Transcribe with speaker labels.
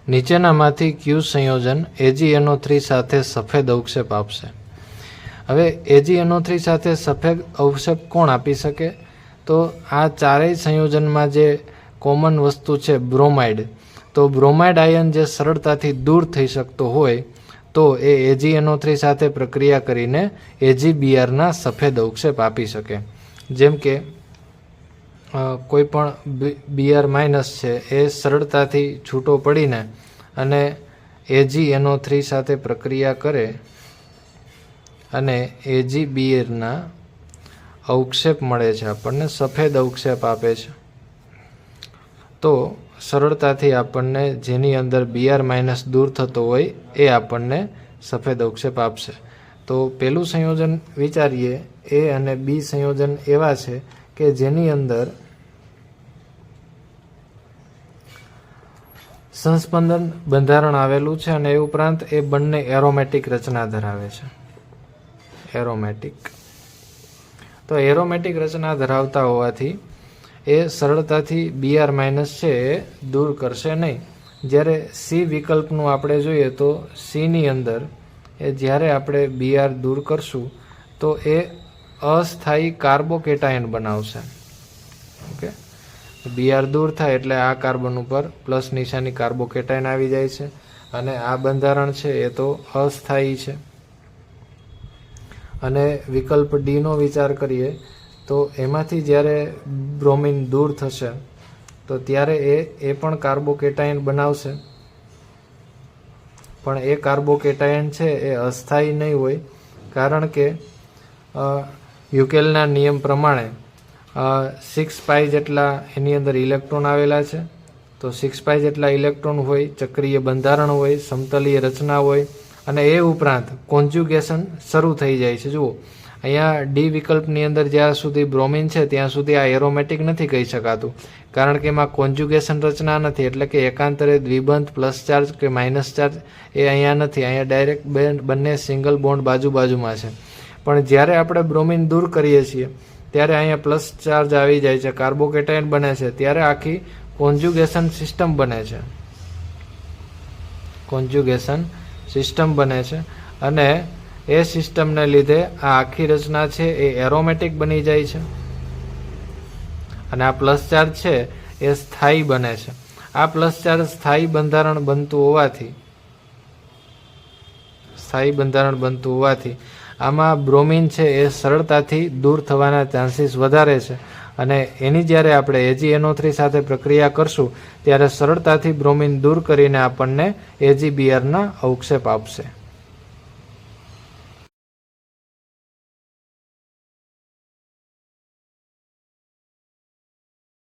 Speaker 1: નીચેનામાંથી કયું સંયોજન AgNO3 સાથે સફેદ અવક્ષેપ આપશે? હવે AgNO3 સાથે સફેદ અવક્ષેપ કોણ આપી શકે? તો આ ચારેય સંયોજનમાં જે કોમન વસ્તુ છે બ્રોમાઇડ, તો બ્રોમાઇડ આયન જે સરળતાથી દૂર થઈ શકતો હોય તો એ AgNO3 સાથે પ્રક્રિયા કરીને AgBrના સફેદ અવક્ષેપ આપી શકે. જેમ કે કોઈ પણ Br- છે એ સરળતાથી છૂટો પડીને અને AgNO3 સાથે પ્રક્રિયા કરે અને AgBrના અવક્ષેપ મળે છે, આપણને સફેદ અવક્ષેપ આપે છે. તો સરળતાથી આપણને જેની અંદર Br- દૂર થતો હોય એ આપણને સફેદ અવક્ષેપ આપશે. તો પેલું સંયોજન વિચારીએ, A અને B સંયોજન એવા છે કે જેની અંદર સંસ્પંદન બંધારણ આવેલું છે અને એ ઉપરાંત એ બંને એરોમેટિક રચના ધરાવે છે. એરોમેટિક, તો એરોમેટિક રચના ધરાવતા હોવાથી એ સરળતાથી Br- છે એ દૂર કરશે નહીં. જ્યારે C વિકલ્પનું આપણે જોઈએ તો Cની અંદર એ જ્યારે આપણે Br દૂર કરશું તો એ અસ્થાયી કાર્બોકેટાયન બનાવશે. ઓકે, Br દૂર થાય એટલે આ કાર્બન ઉપર પ્લસ નિશાની કાર્બોકેટાયન આવી જાય છે અને આ બંધારણ છે એ તો અસ્થાયી છે. અને વિકલ્પ ડીનો વિચાર કરીએ તો એમાંથી જ્યારે બ્રોમિન દૂર થશે તો ત્યારે એ પણ કાર્બોકેટાયન બનાવશે, પણ એ કાર્બોકેટાયન છે એ અસ્થાયી નહીં હોય, કારણ કે યુકેલના નિયમ પ્રમાણે 6π જેટલા એની અંદર ઇલેક્ટ્રોન આવેલા છે. તો 6π જેટલા ઇલેક્ટ્રોન હોય, ચક્રીય બંધારણ હોય, સમતલીય રચના હોય અને એ ઉપરાંત કોન્જ્યુગેશન શરૂ થઈ જાય છે. જુઓ અહીંયા ડી વિકલ્પની અંદર જ્યાં સુધી બ્રોમિન છે ત્યાં સુધી આ એરોમેટિક નથી કહી શકાતું, કારણ કે એમાં કોન્જ્યુગેશન રચના નથી, એટલે કે એકાંતરે દ્વિબંધ પ્લસ ચાર્જ કે માઇનસ ચાર્જ એ અહીંયા નથી. અહીંયા ડાયરેક્ટ બંને સિંગલ બોન્ડ બાજુમાં છે. પણ જ્યારે આપણે બ્રોમિન દૂર કરીએ છીએ ત્યારે અહીંયા પ્લસ ચાર્જ આવી જાય છે, કાર્બોકેટાયન બને છે, ત્યારે આખી કોન્જ્યુગેશન સિસ્ટમ બને છે. કોન્જ્યુગેશન સિસ્ટમ બને છે અને એ સિસ્ટમને લીધે આ આખી રચના છે એ એરોમેટિક બની જાય છે અને આ પ્લસ ચાર્જ છે એ સ્થાયી બને છે. આ પ્લસ ચાર્જ સ્થાયી બંધારણ બનતું હોવાથી આમાં બ્રોમિન છે એ સરળતાથી દૂર થવાના ચાન્સીસ વધારે છે અને એની જ્યારે આપણે AgNO3 સાથે પ્રક્રિયા કરશું ત્યારે સરળતાથી બ્રોમિન દૂર કરીને આપણને AgBrના અવક્ષેપ આપશે.